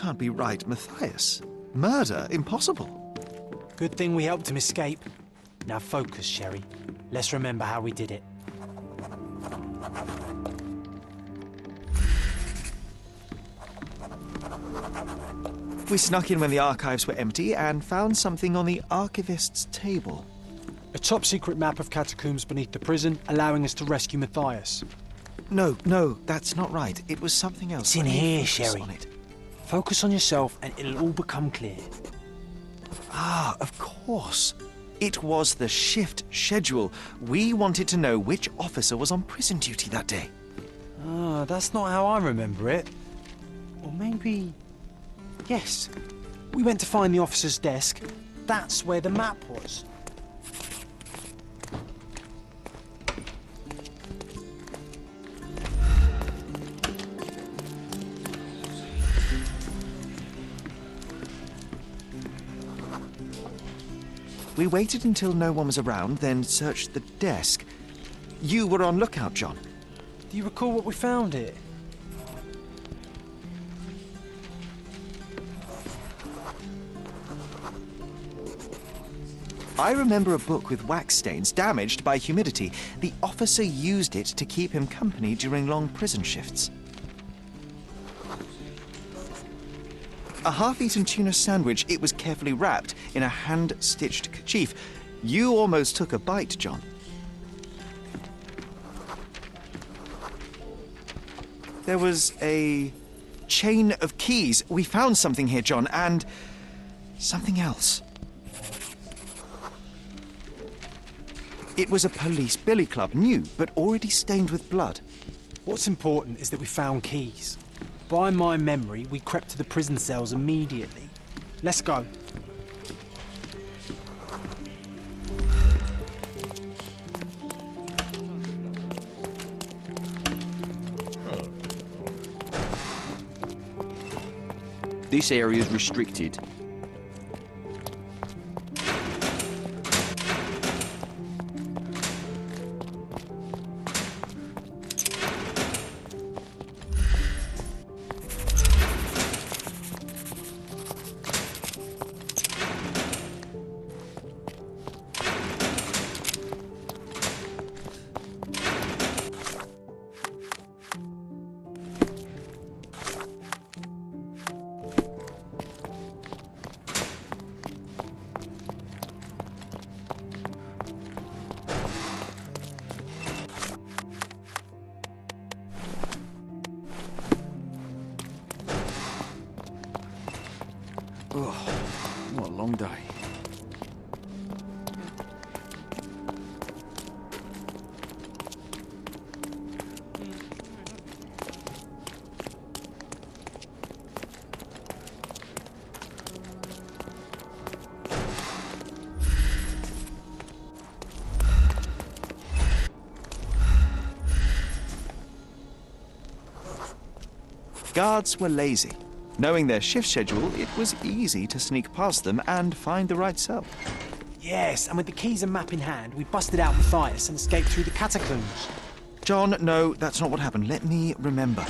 can't be right, Matthias. Murder? Impossible. Good thing we helped him escape. Now focus, Sherry. Let's remember how we did it. We snuck in when the archives were empty and found something on the archivist's table. A top-secret map of catacombs beneath the prison, allowing us to rescue Matthias. No, that's not right. It was something else. It's in here, Focus Sherry. on it. Focus on yourself and it'll all become clear. Ah, of course. It was the shift schedule. We wanted to know which officer was on prison duty that day. Ah, that's not how I remember it. Or maybe... Yes. We went to find the officer's desk. That's where the map was. We waited until no one was around, then searched the desk. You were on lookout, John. Do you recall what we found here? I remember a book with wax stains damaged by humidity. The officer used it to keep him company during long prison shifts. A half-eaten tuna sandwich. It was carefully wrapped in a hand-stitched kerchief. You almost took a bite, John. There was a chain of keys. We found something here, John, and something else. It was a police billy club, new, but already stained with blood. What's important is that we found keys. By my memory, we crept to the prison cells immediately. Let's go. This area is restricted. Oh, what a long day. Guards were lazy. Knowing their shift schedule, it was easy to sneak past them and find the right cell. Yes, and with the keys and map in hand, we busted out Matthias and escaped through the catacombs. John, no, that's not what happened. Let me remember.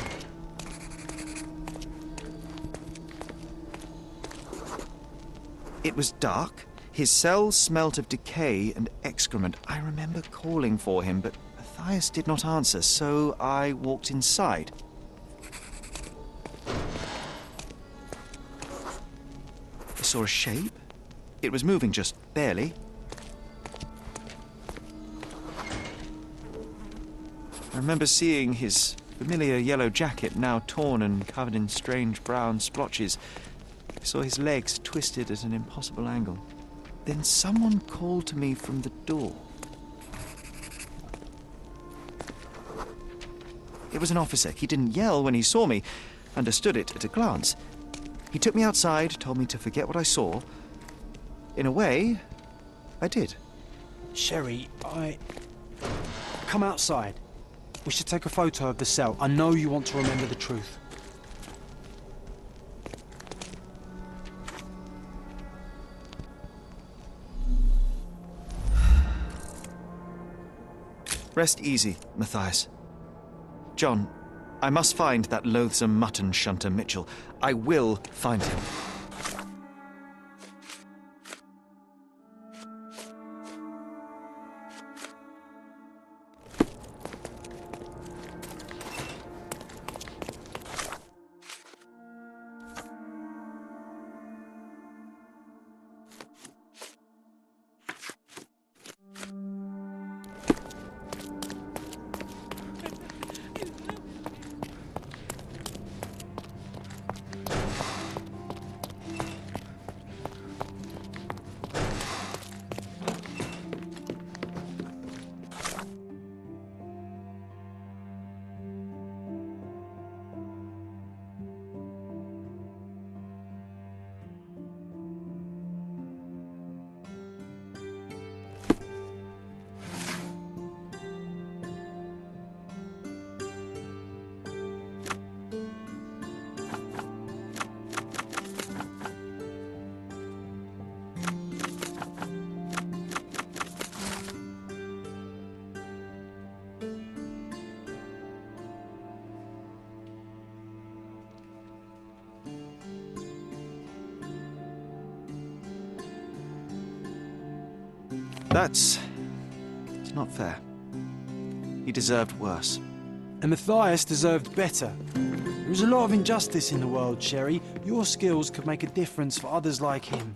It was dark. His cell smelt of decay and excrement. I remember calling for him, but Matthias did not answer, so I walked inside. I saw a shape. It was moving just barely. I remember seeing his familiar yellow jacket, now torn and covered in strange brown splotches. I saw his legs twisted at an impossible angle. Then someone called to me from the door. It was an officer. He didn't yell when he saw me. Understood it at a glance. He took me outside, told me to forget what I saw. In a way, I did. Sherry, Come outside. We should take a photo of the cell. I know you want to remember the truth. Rest easy, Matthias. John, I must find that loathsome mutton shunter Mitchell. I will find him. It's not fair. He deserved worse. And Matthias deserved better. There is a lot of injustice in the world, Sherry. Your skills could make a difference for others like him.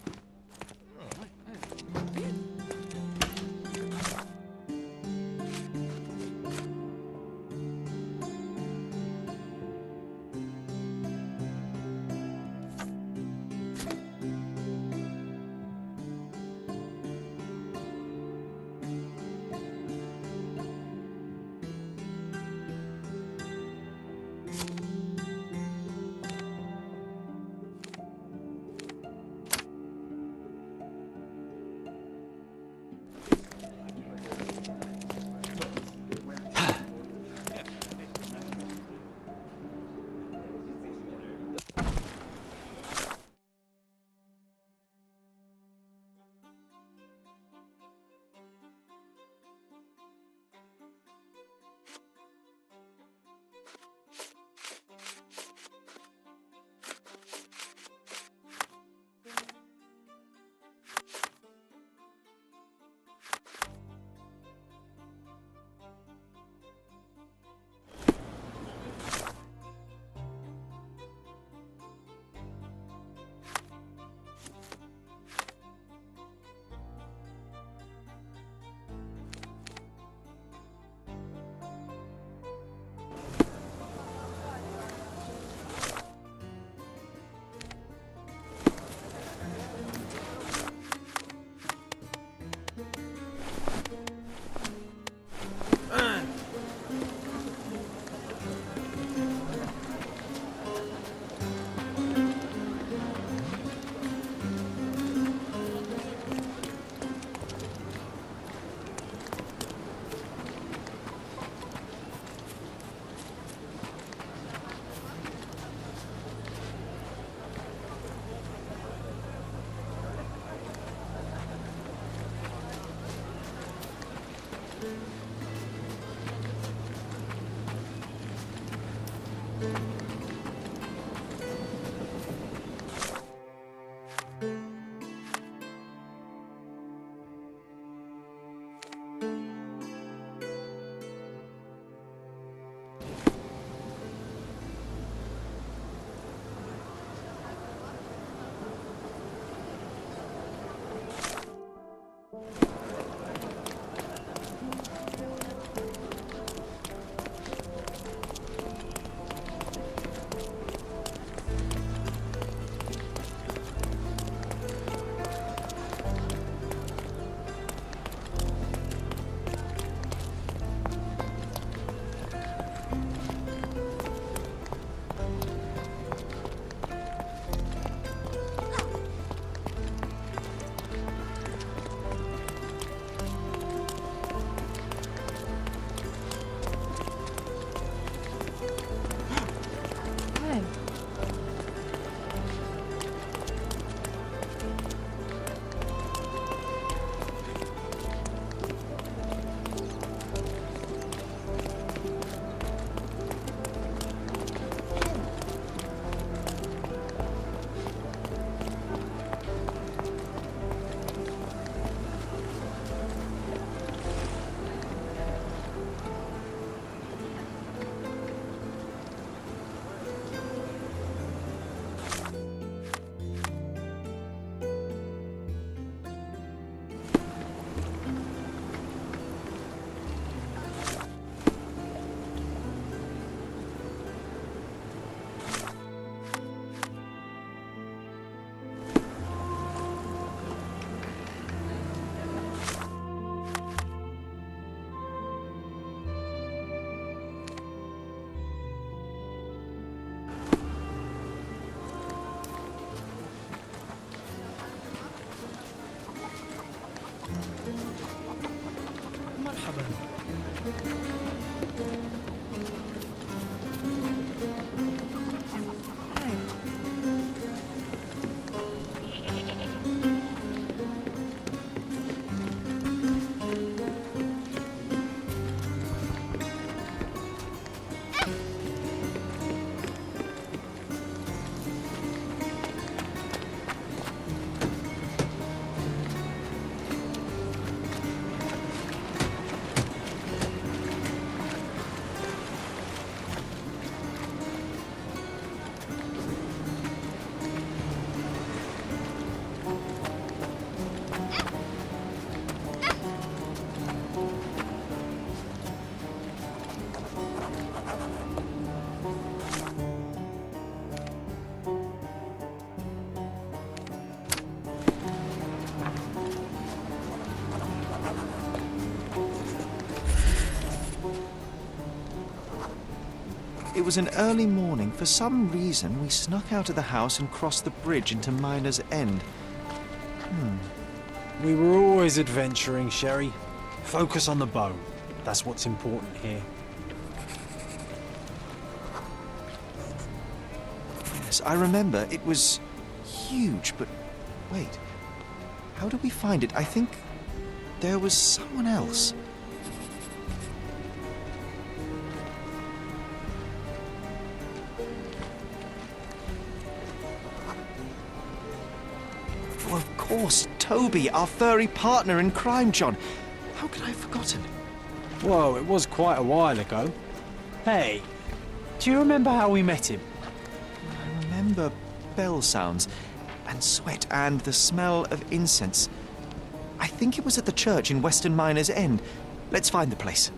was an early morning. For some reason, we snuck out of the house and crossed the bridge into Miner's End. We were always adventuring, Sherry. Focus on the bow. That's what's important here. Yes, I remember. It was huge, but wait. How did we find it? I think there was someone else. Oh, of course, Toby, our furry partner in crime, John. How could I have forgotten? Whoa, it was quite a while ago. Hey, do you remember how we met him? I remember bell sounds and sweat and the smell of incense. I think it was at the church in Western Miner's End. Let's find the place.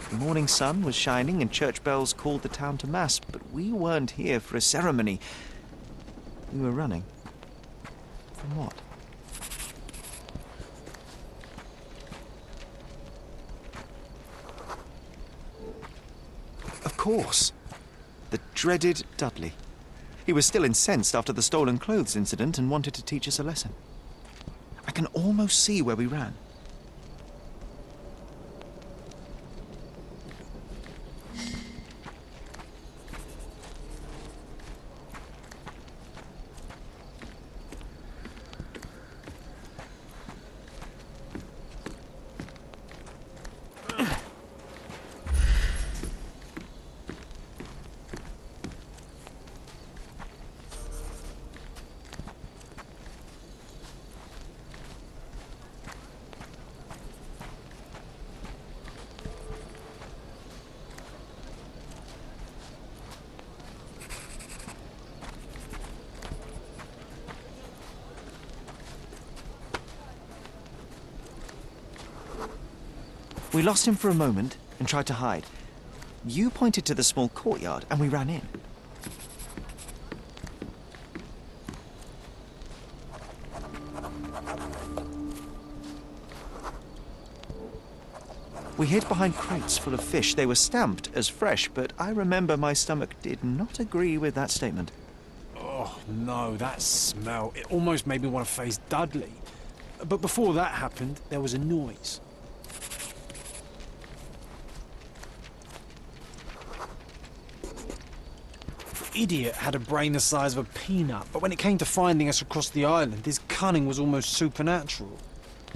The morning sun was shining and church bells called the town to mass, but we weren't here for a ceremony. We were running. From what? Of course. The dreaded Dudley. He was still incensed after the stolen clothes incident and wanted to teach us a lesson. I can almost see where we ran. We lost him for a moment and tried to hide. You pointed to the small courtyard and we ran in. We hid behind crates full of fish. They were stamped as fresh, but I remember my stomach did not agree with that statement. Oh, no, that smell. It almost made me want to face Dudley. But before that happened, there was a noise. The idiot had a brain the size of a peanut, but when it came to finding us across the island, his cunning was almost supernatural.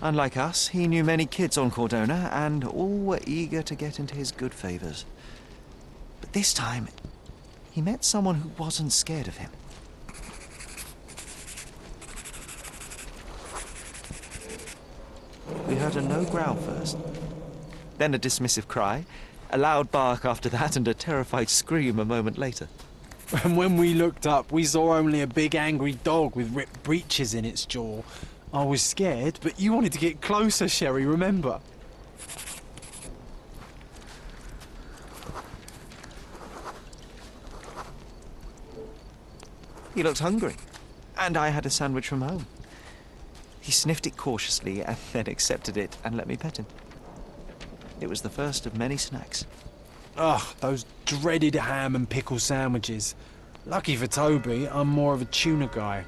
Unlike us, he knew many kids on Cordona, and all were eager to get into his good favors. But this time, he met someone who wasn't scared of him. We heard a low growl first, then a dismissive cry, a loud bark after that, and a terrified scream a moment later. And when we looked up, we saw only a big angry dog with ripped breeches in its jaw. I was scared, but you wanted to get closer, Sherry, remember? He looked hungry, and I had a sandwich from home. He sniffed it cautiously and then accepted it and let me pet him. It was the first of many snacks. Ugh, those dreaded ham and pickle sandwiches. Lucky for Toby, I'm more of a tuna guy.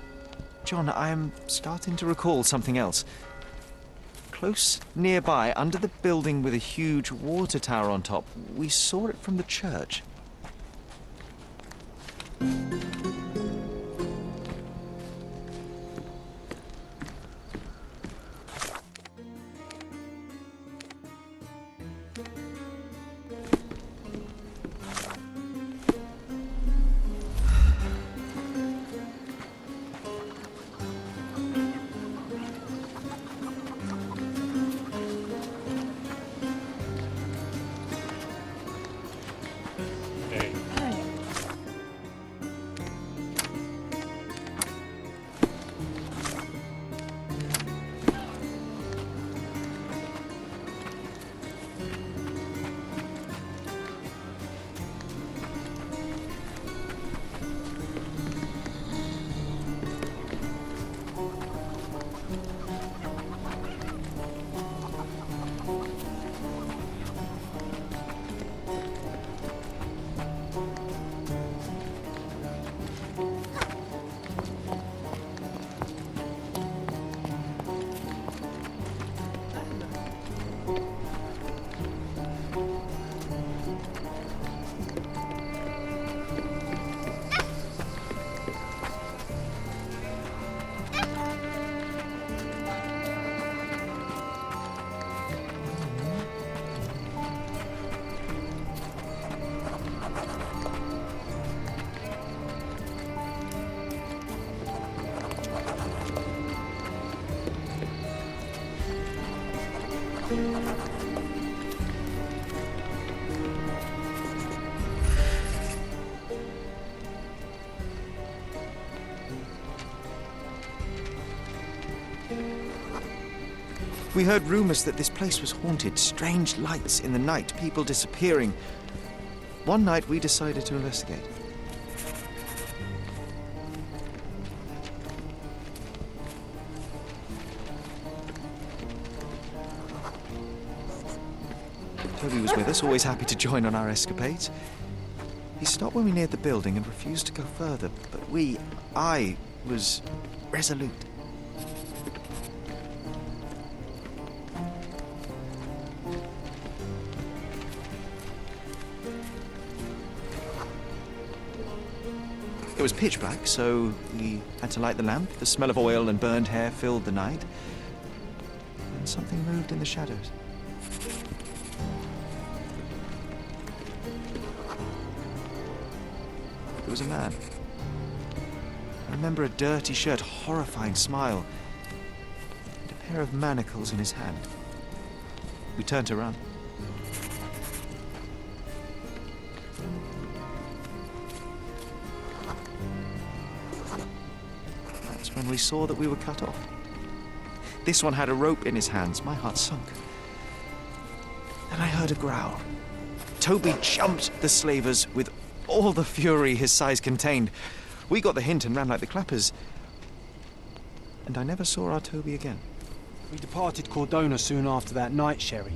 John, I am starting to recall something else. Close nearby, under the building with a huge water tower on top, we saw it from the church. We heard rumors that this place was haunted, strange lights in the night, people disappearing. One night we decided to investigate. Toby was with us, always happy to join on our escapades. He stopped when we neared the building and refused to go further, but I was resolute. It was pitch black, so we had to light the lamp. The smell of oil and burned hair filled the night. And something moved in the shadows. It was a man. I remember a dirty shirt, horrifying smile, and a pair of manacles in his hand. We turned to run. That's when we saw that we were cut off. This one had a rope in his hands. My heart sunk. Then I heard a growl. Toby jumped the slavers with all the fury his size contained. We got the hint and ran like the clappers. And I never saw our Toby again. We departed Cordona soon after that night, Sherry.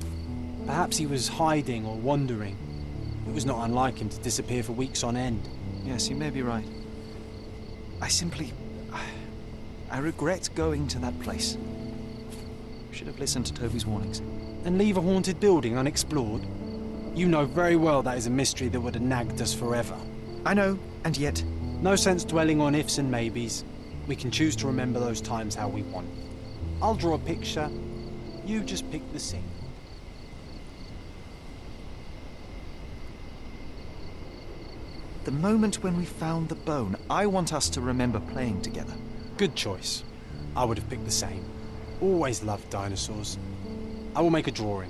Perhaps he was hiding or wandering. It was not unlike him to disappear for weeks on end. Yes, you may be right. I regret going to that place. Should have listened to Toby's warnings. And leave a haunted building unexplored? You know very well that is a mystery that would have nagged us forever. I know, and yet... No sense dwelling on ifs and maybes. We can choose to remember those times how we want. I'll draw a picture. You just pick the scene. The moment when we found the bone, I want us to remember playing together. Good choice. I would have picked the same. Always loved dinosaurs. I will make a drawing.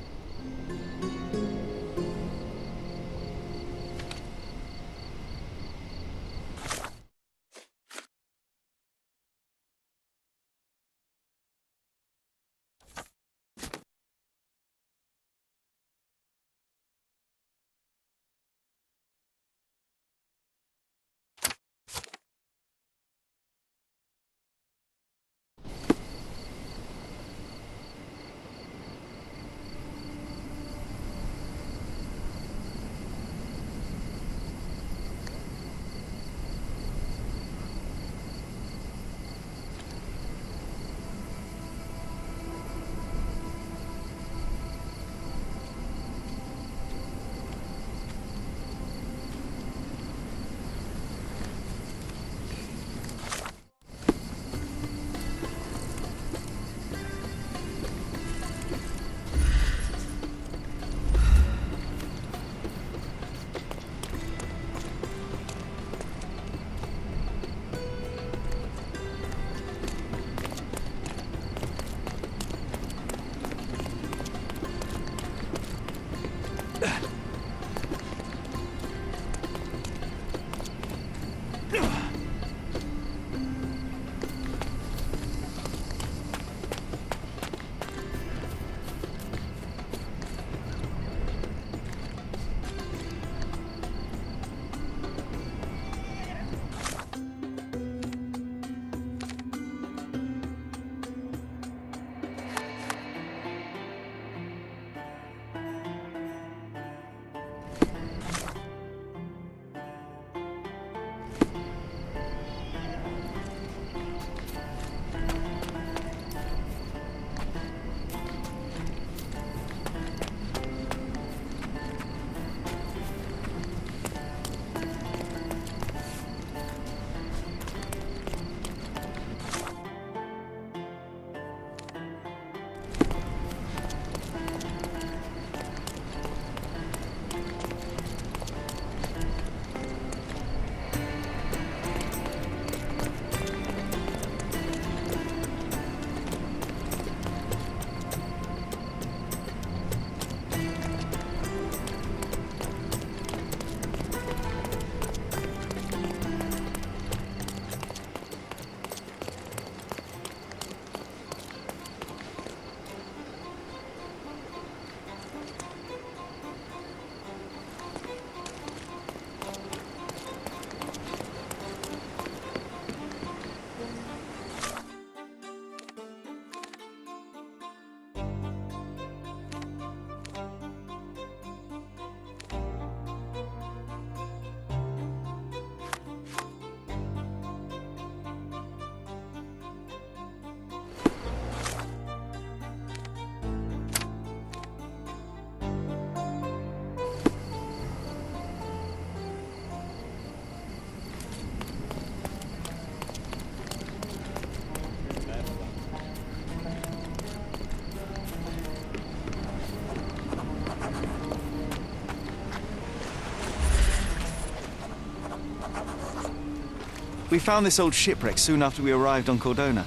We found this old shipwreck soon after we arrived on Cordona.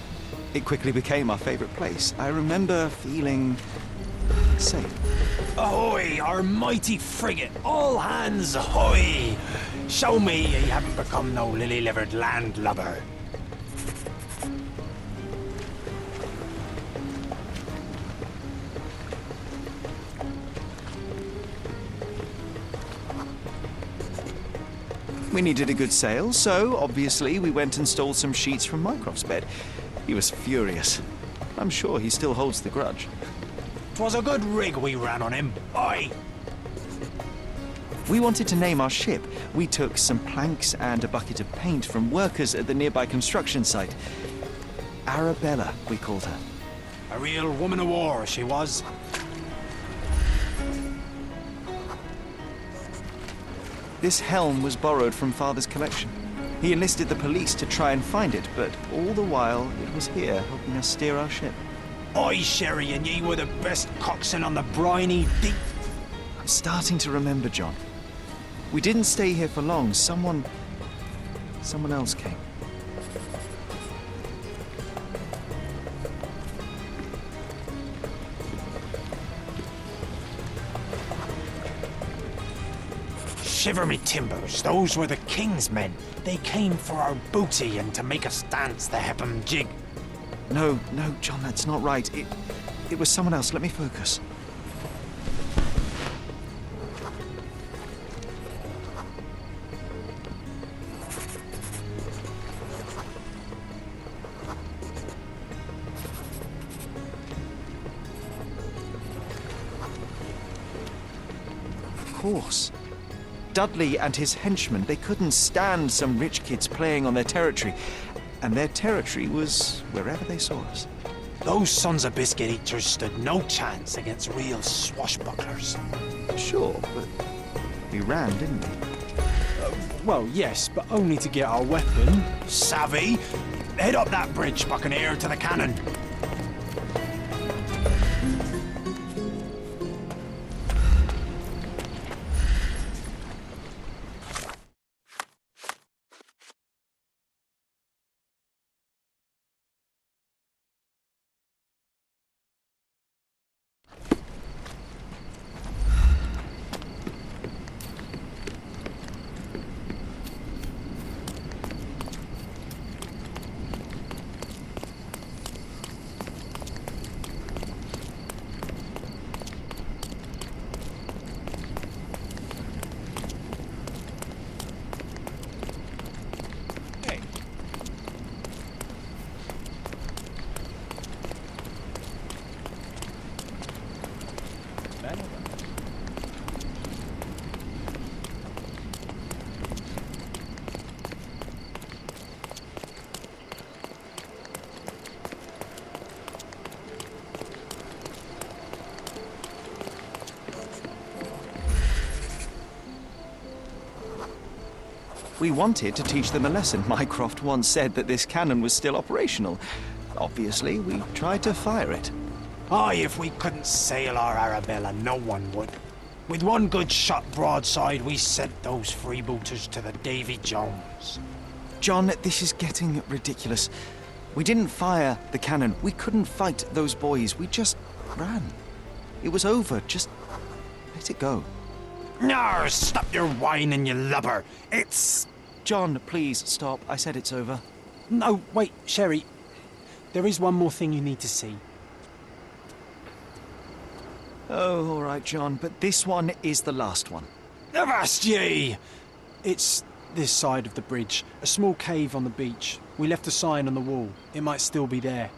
It quickly became our favorite place. I remember feeling safe. Ahoy, our mighty frigate! All hands ahoy! Show me ye haven't become no lily-livered landlubber. We needed a good sail, so obviously we went and stole some sheets from Mycroft's bed. He was furious. I'm sure he still holds the grudge. 'Twas a good rig we ran on him. Aye. We wanted to name our ship. We took some planks and a bucket of paint from workers at the nearby construction site. Arabella, we called her. A real woman of war, she was. This helm was borrowed from Father's collection. He enlisted the police to try and find it, but all the while it was here helping us steer our ship. Aye, Sherry, and ye were the best coxswain on the briny deep. I'm starting to remember, John. We didn't stay here for long. Someone else came. Shiver me timbers, those were the king's men. They came for our booty and to make us dance the Hepham jig. No, John, that's not right. It was someone else. Let me focus. Of course. Dudley and his henchmen, they couldn't stand some rich kids playing on their territory. And their territory was wherever they saw us. Those sons of biscuit eaters stood no chance against real swashbucklers. Sure, but we ran, didn't we? Well, yes, but only to get our weapon. Savvy? Head up that bridge, buccaneer, to the cannon. We wanted to teach them a lesson. Mycroft once said that this cannon was still operational. Obviously, we tried to fire it. Aye, if we couldn't sail our Arabella, no one would. With one good shot broadside, we sent those freebooters to the Davy Jones. John, this is getting ridiculous. We didn't fire the cannon. We couldn't fight those boys. We just ran. It was over. Just let it go. Nar, stop your whining, you lubber. It's... John, please stop. I said it's over. No, wait, Sherry. There is one more thing you need to see. Oh, all right, John, but this one is the last one. Avast ye! It's this side of the bridge. A small cave on the beach. We left a sign on the wall. It might still be there.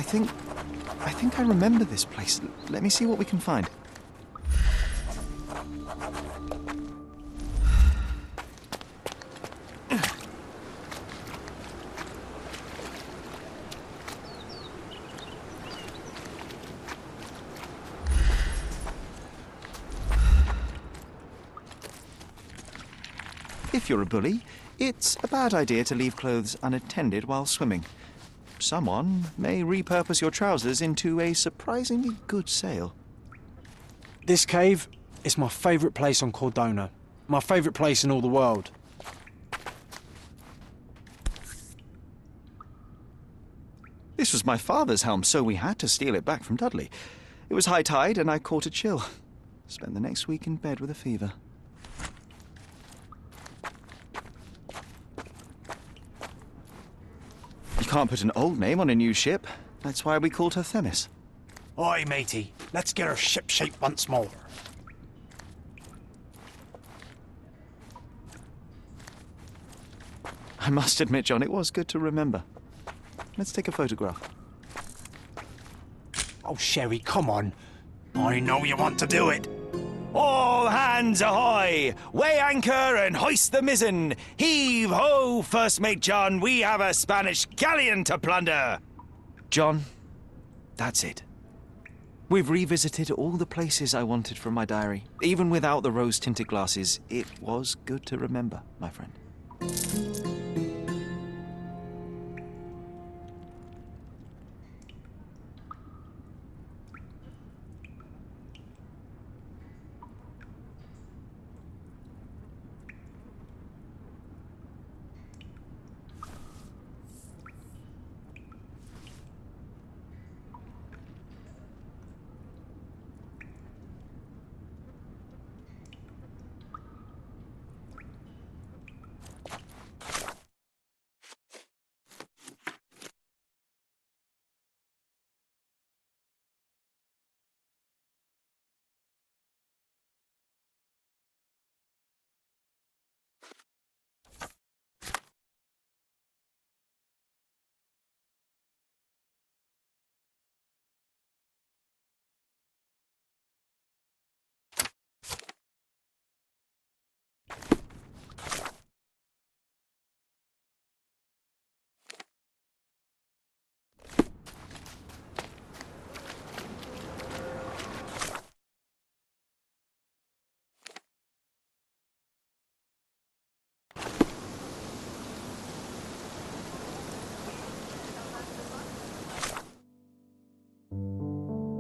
I think I remember this place. Let me see what we can find. If you're a bully, it's a bad idea to leave clothes unattended while swimming. Someone may repurpose your trousers into a surprisingly good sail. This cave is my favourite place on Cordona. My favourite place in all the world. This was my father's helm, so we had to steal it back from Dudley. It was high tide and I caught a chill. Spent the next week in bed with a fever. You can't put an old name on a new ship. That's why we called her Themis. Oi, matey, let's get her ship-shape once more. I must admit, John, it was good to remember. Let's take a photograph. Oh, Sherry, come on. I know you want to do it. All hands ahoy! Weigh anchor and hoist the mizzen! Heave ho, First Mate John! We have a Spanish galleon to plunder! John, that's it. We've revisited all the places I wanted from my diary. Even without the rose-tinted glasses, it was good to remember, my friend.